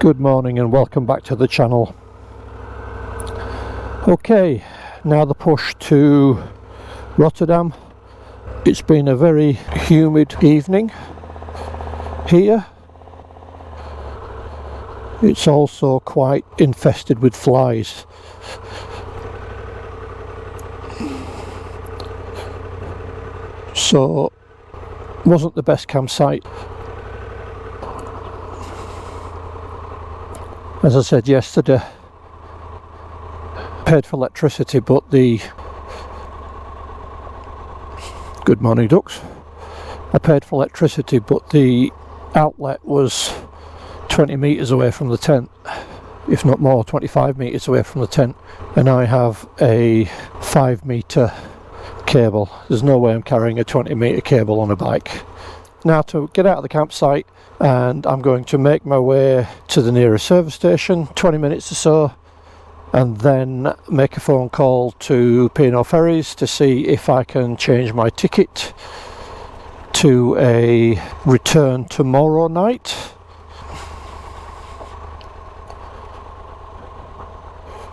Good morning and welcome back to the channel. Okay, now the push to Rotterdam. It's been a very humid evening here. It's also quite infested with flies. So, wasn't the best campsite. As I said yesterday, paid for electricity, but the good morning ducks. I paid for electricity, but the outlet was 20 metres away from the tent, if not more, 25 metres away from the tent, and I have a 5 metre cable. There's no way I'm carrying a 20 metre cable on a bike. Now to get out of the campsite, and I'm going to make my way to the nearest service station, 20 minutes or so, and then make a phone call to P&O Ferries to see if I can change my ticket to a return tomorrow night.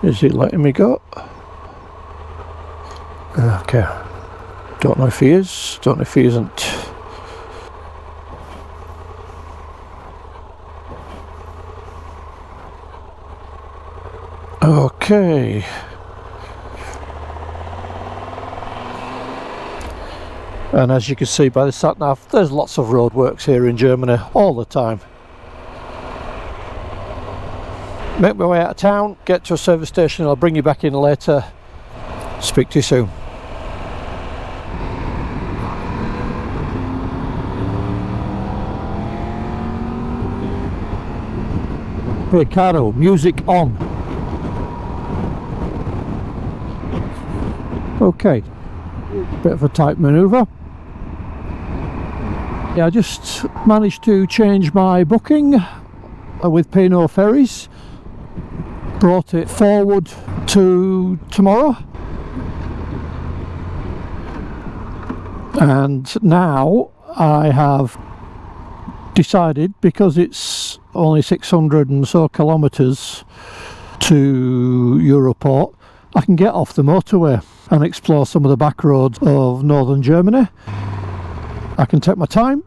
Is it letting me go? Okay. Don't know if he is, don't know if he isn't. Okay. And as you can see by the sat nav, there's lots of roadworks here in Germany all the time. Make my way out of town, get to a service station, I'll bring you back in later. Speak to you soon. Hey Caro, music on. Okay, bit of a tight manoeuvre. Yeah, I just managed to change my booking with P&O Ferries. Brought it forward to tomorrow. And now I have decided, because it's only 600 and so kilometres to Europoort, I can get off the motorway and explore some of the back roads of northern Germany. I can take my time.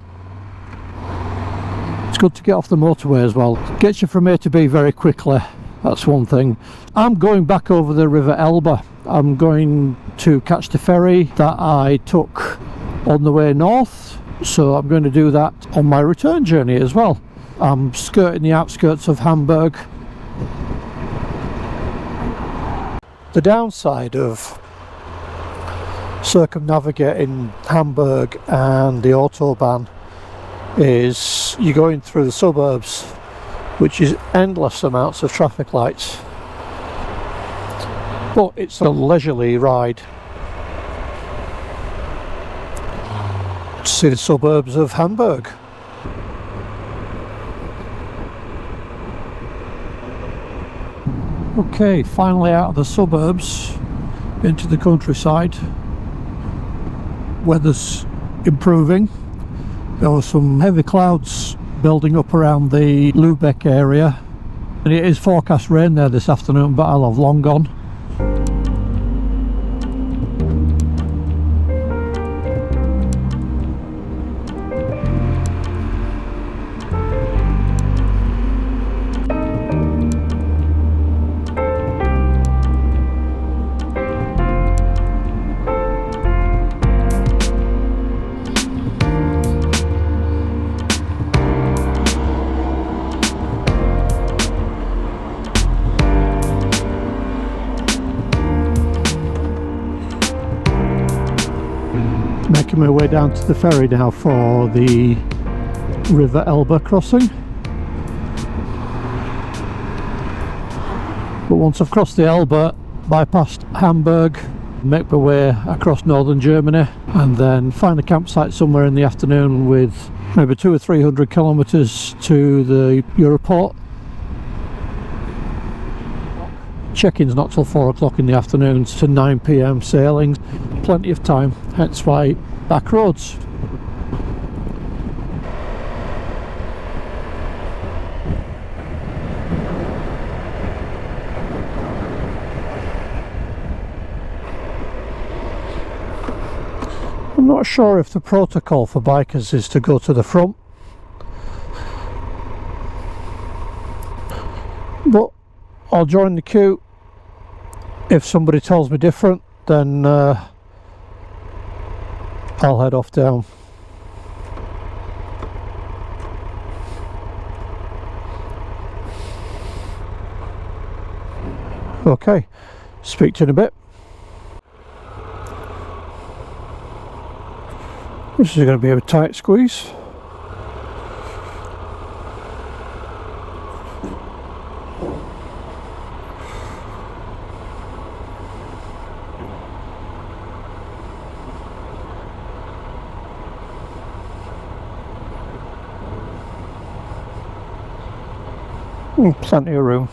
It's good to get off the motorway as well. Gets you from A to B very quickly. That's one thing. I'm going back over the River Elbe. I'm going to catch the ferry that I took on the way north. So I'm going to do that on my return journey as well. I'm skirting the outskirts of Hamburg. The downside of circumnavigating Hamburg and the Autobahn is you're going through the suburbs, which is endless amounts of traffic lights. But it's a leisurely ride to see the suburbs of Hamburg. Okay, finally out of the suburbs into the countryside. Weather's improving. There were some heavy clouds building up around the Lübeck area, and it is forecast rain there this afternoon, but I'll have long gone. Making my way down to the ferry now for the River Elbe crossing. But once I've crossed the Elbe, bypassed Hamburg, make my way across northern Germany, and then find a campsite somewhere in the afternoon with maybe 200 or 300 kilometres to the Europoort. Check-in's not till 4 o'clock in the afternoon to 9 PM sailings. Plenty of time, hence why back roads. I'm not sure if the protocol for bikers is to go to the front, but I'll join the queue. If somebody tells me different, then I'll head off down. Okay, speak to you in a bit. This is going to be a tight squeeze. Plenty of room.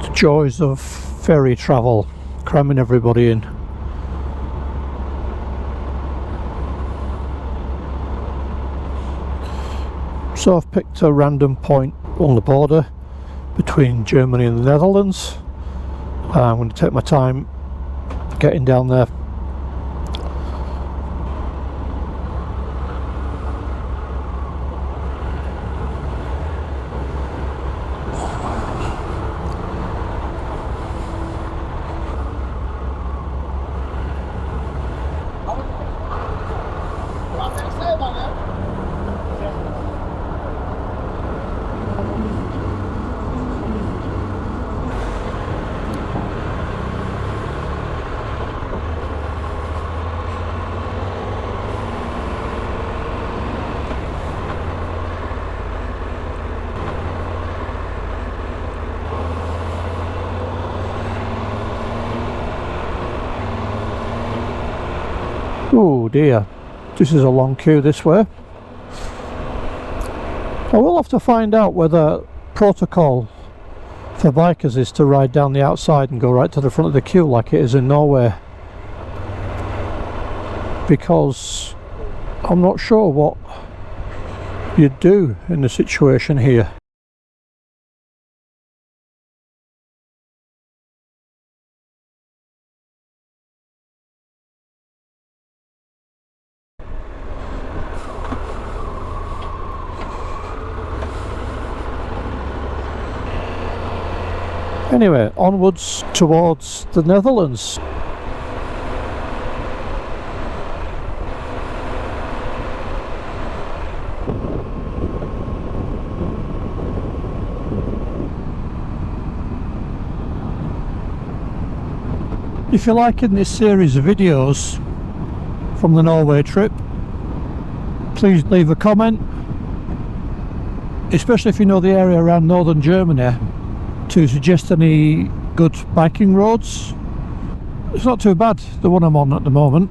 The joys of ferry travel, cramming everybody in. So I've picked a random point on the border between Germany and the Netherlands. I'm going to take my time getting down there. Oh dear, this is a long queue this way. I will have to find out whether protocol for bikers is to ride down the outside and go right to the front of the queue like it is in Norway, because I'm not sure what you'd do in the situation here. Anyway, onwards towards the Netherlands. If you're liking this series of videos from the Norway trip, please leave a comment, especially if you know the area around northern Germany, to suggest any good biking roads. It's not too bad, the one I'm on at the moment.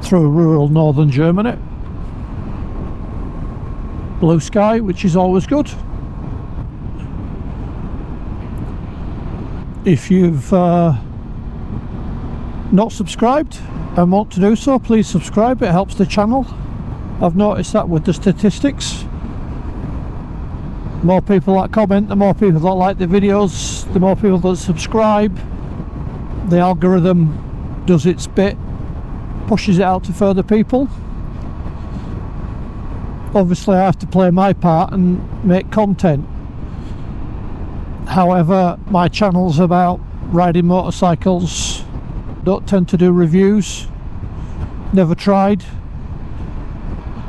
Through rural northern Germany. Blue sky, which is always good. If you've not subscribed and want to do so, please subscribe, it helps the channel. I've noticed that with the statistics, the more people that comment, the more people that like the videos, the more people that subscribe, the algorithm does its bit, pushes it out to further people. Obviously I have to play my part and make content. However, my channel's about riding motorcycles, don't tend to do reviews, never tried.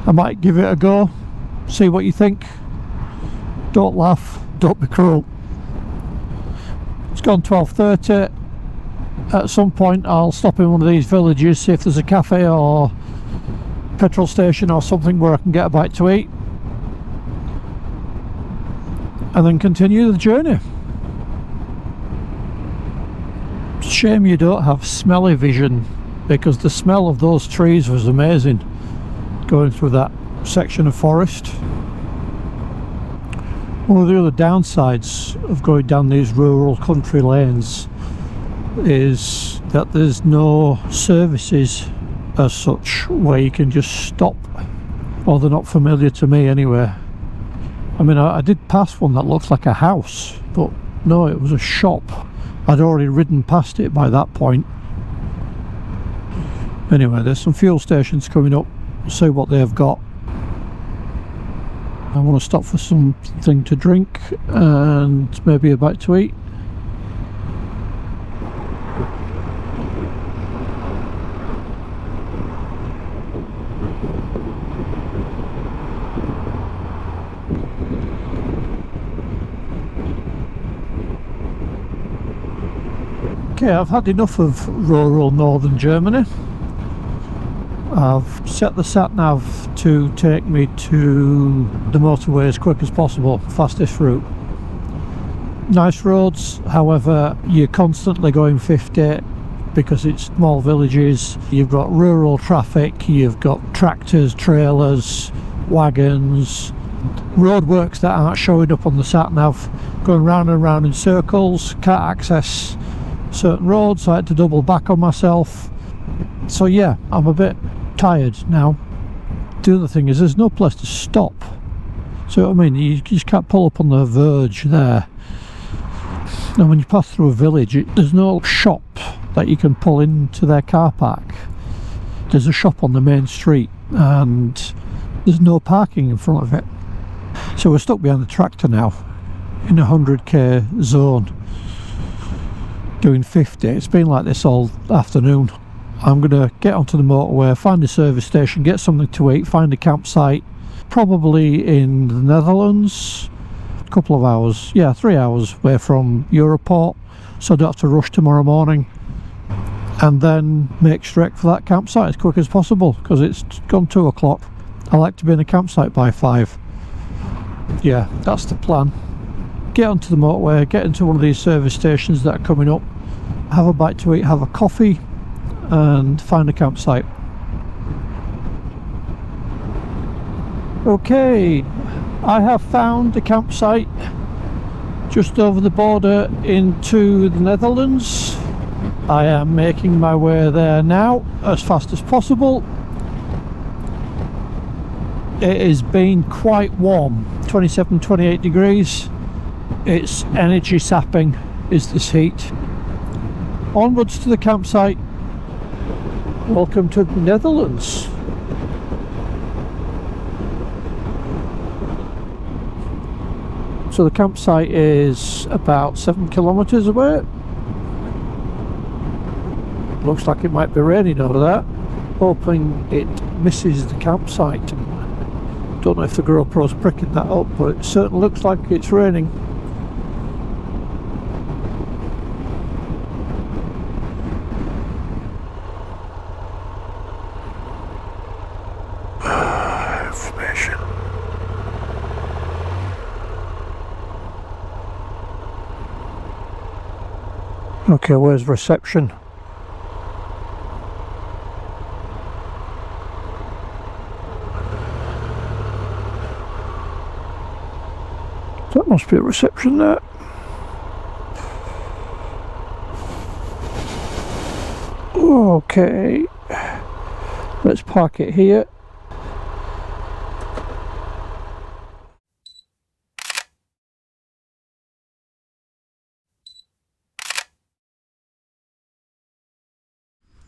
I might give it a go, see what you think. Don't laugh, don't be cruel. It's gone 12:30. At some point I'll stop in one of these villages, see if there's a cafe or petrol station or something where I can get a bite to eat, and then continue the journey. It's a shame you don't have smelly vision because the smell of those trees was amazing going through that section of forest. One of the other downsides of going down these rural country lanes is that there's no services as such where you can just stop, or they're not familiar to me anyway. I mean, I did pass one that looks like a house, but no, it was a shop. I'd already ridden past it by that point. Anyway, there's some fuel stations coming up. See what they've got. I want to stop for something to drink and maybe a bite to eat. Okay, I've had enough of rural northern Germany. I've set the sat-nav to take me to the motorway as quick as possible, fastest route. Nice roads, however, you're constantly going 50 because it's small villages. You've got rural traffic, you've got tractors, trailers, wagons, roadworks that aren't showing up on the sat-nav, going round and round in circles, can't access certain roads, so I had to double back on myself. So yeah, I'm a bit tired now. The other thing is there's no place to stop, so I mean, you just can't pull up on the verge there. And when you pass through a village, there's no shop that you can pull into their car park. There's a shop on the main street and there's no parking in front of it, so we're stuck behind the tractor now in a 100k zone doing 50. It's been like this all afternoon. I'm going to get onto the motorway, find a service station, get something to eat, find a campsite, probably in the Netherlands. A couple of hours, yeah, 3 hours away from Europoort, so I don't have to rush tomorrow morning, and then make straight for that campsite as quick as possible because it's gone 2 o'clock. I like to be in a campsite by 5. Yeah, that's the plan. Get onto the motorway, get into one of these service stations that are coming up, have a bite to eat, have a coffee, and find a campsite. Okay, I have found a campsite just over the border into the Netherlands. I am making my way there now as fast as possible. It has been quite warm, 27-28 degrees. It's energy sapping is this heat. Onwards to the campsite. Welcome to the Netherlands. So the campsite is about 7 kilometers away. Looks like it might be raining over there. Hoping it misses the campsite. Don't know if the GoPro's pricking that up, but it certainly looks like it's raining. Information. Okay, where's reception? That must be a reception there. Okay, let's park it here.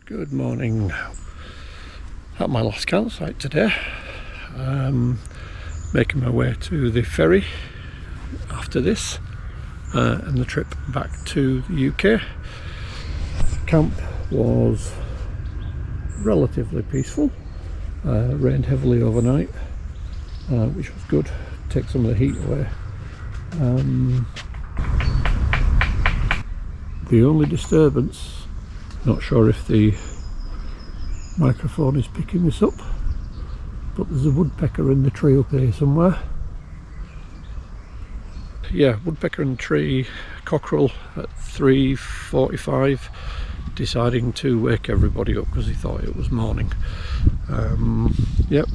Good morning. At my last campsite today. Making my way to the ferry after this and the trip back to the UK. Camp was relatively peaceful. Rained heavily overnight, which was good. Take some of the heat away. The only disturbance, not sure if the microphone is picking this up, but there's a woodpecker in the tree up here somewhere. Yeah, woodpecker in the tree, cockerel at 3:45, deciding to wake everybody up because he thought it was morning. Yep,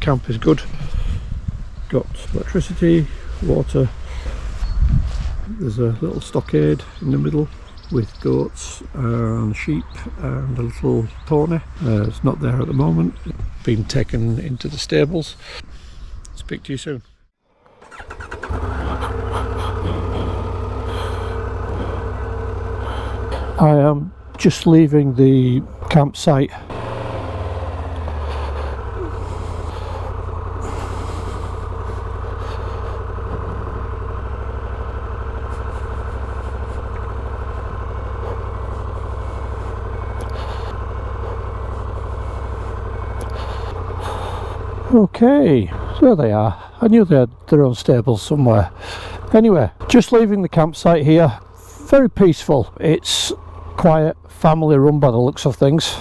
camp is good. Got electricity, water. There's a little stockade in the middle with goats and sheep and a little pony. It's not there at the moment. Been taken into the stables. Speak to you soon. I am just leaving the campsite. Okay, there they are. I knew they had their own stables somewhere. Anyway, just leaving the campsite here. Very peaceful. It's quiet, family run by the looks of things.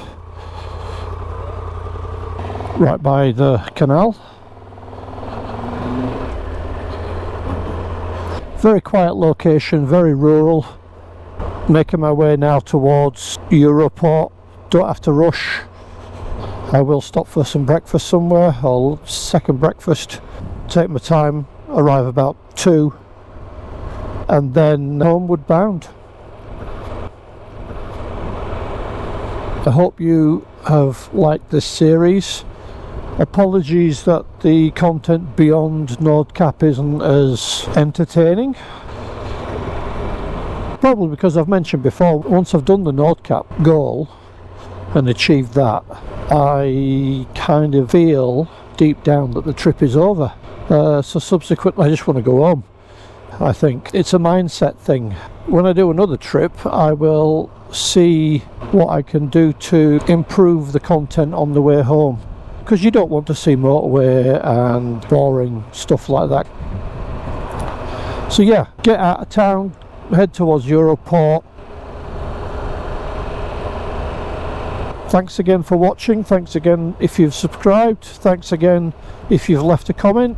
Right by the canal. Very quiet location, very rural. Making my way now towards Europoort. Don't have to rush. I will stop for some breakfast somewhere, or second breakfast, take my time, arrive about 2, and then homeward bound. I hope you have liked this series. Apologies that the content beyond Nordkapp isn't as entertaining. Probably because I've mentioned before, once I've done the Nordkapp goal and achieved that, I kind of feel deep down that the trip is over. So subsequently I just want to go home. I think it's a mindset thing. When I do another trip, I will see what I can do to improve the content on the way home, because you don't want to see motorway and boring stuff like that. So yeah, get out of town, head towards Europoort. Thanks again for watching. Thanks again if you've subscribed. Thanks again if you've left a comment.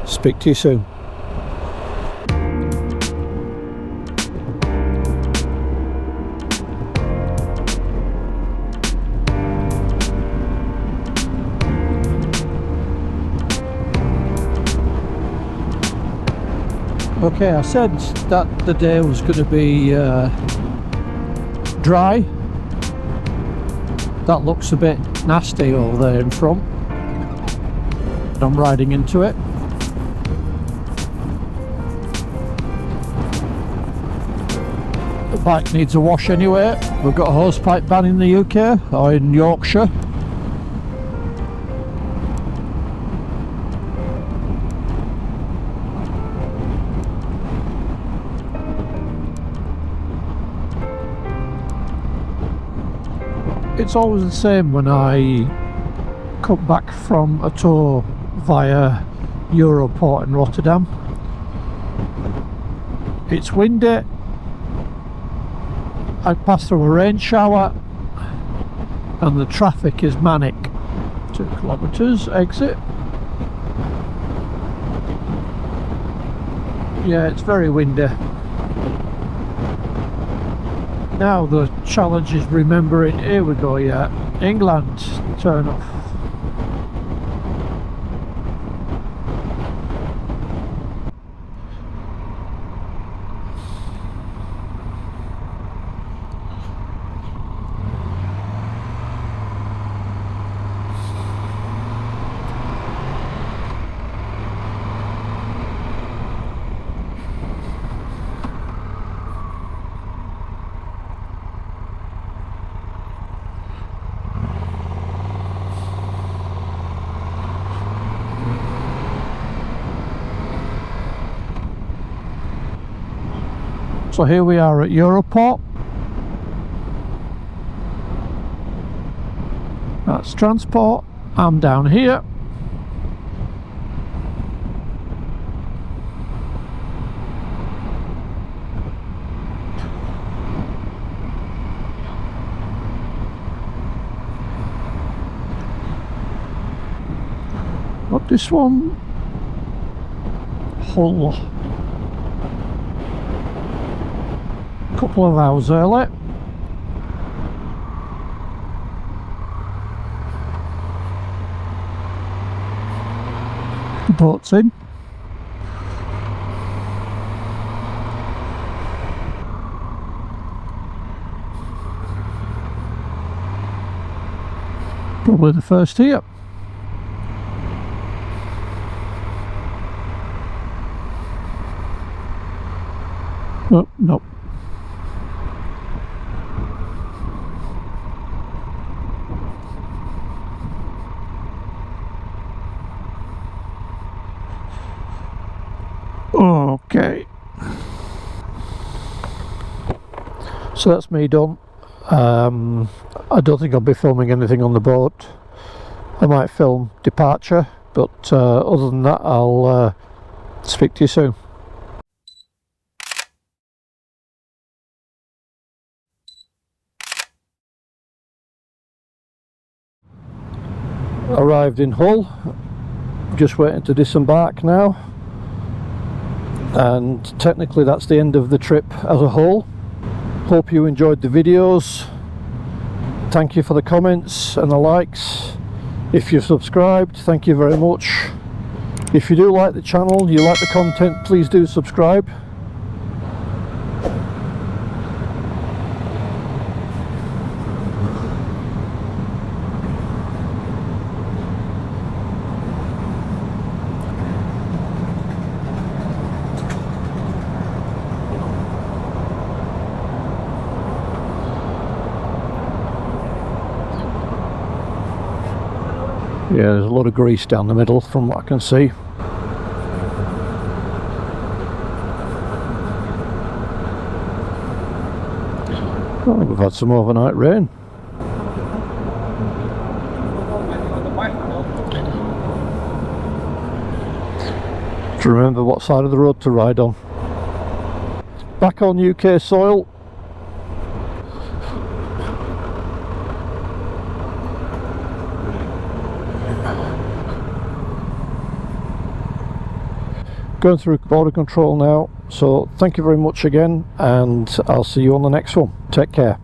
Speak to you soon. Okay, I said that the day was going to be dry. That looks a bit nasty over there in front. I'm riding into it. The bike needs a wash anyway. We've got a hosepipe ban in the UK, or in Yorkshire. It's always the same when I come back from a tour via Europoort in Rotterdam. It's windy. I pass through a rain shower and the traffic is manic. 2 kilometres exit. Yeah, it's very windy. Now the challenge is remembering, here we go, yeah, England, turn off. So here we are at Europoort. That's transport. I'm down here. What this one? Hull. Couple of hours early. The boat's in. Probably the first here. Oh, no. Okay. So that's me done. I don't think I'll be filming anything on the boat. I might film departure, but other than that, I'll speak to you soon. Arrived in Hull, just waiting to disembark now, and technically that's the end of the trip as a whole. Hope you enjoyed the videos. Thank you for the comments and the likes. If you've subscribed, thank you very much. If you do like the channel, you like the content, please do subscribe. Yeah, there's a lot of grease down the middle from what I can see. Oh, we've had some overnight rain. To remember what side of the road to ride on. Back on UK soil. Going through border control now, so thank you very much again, and I'll see you on the next one. Take care.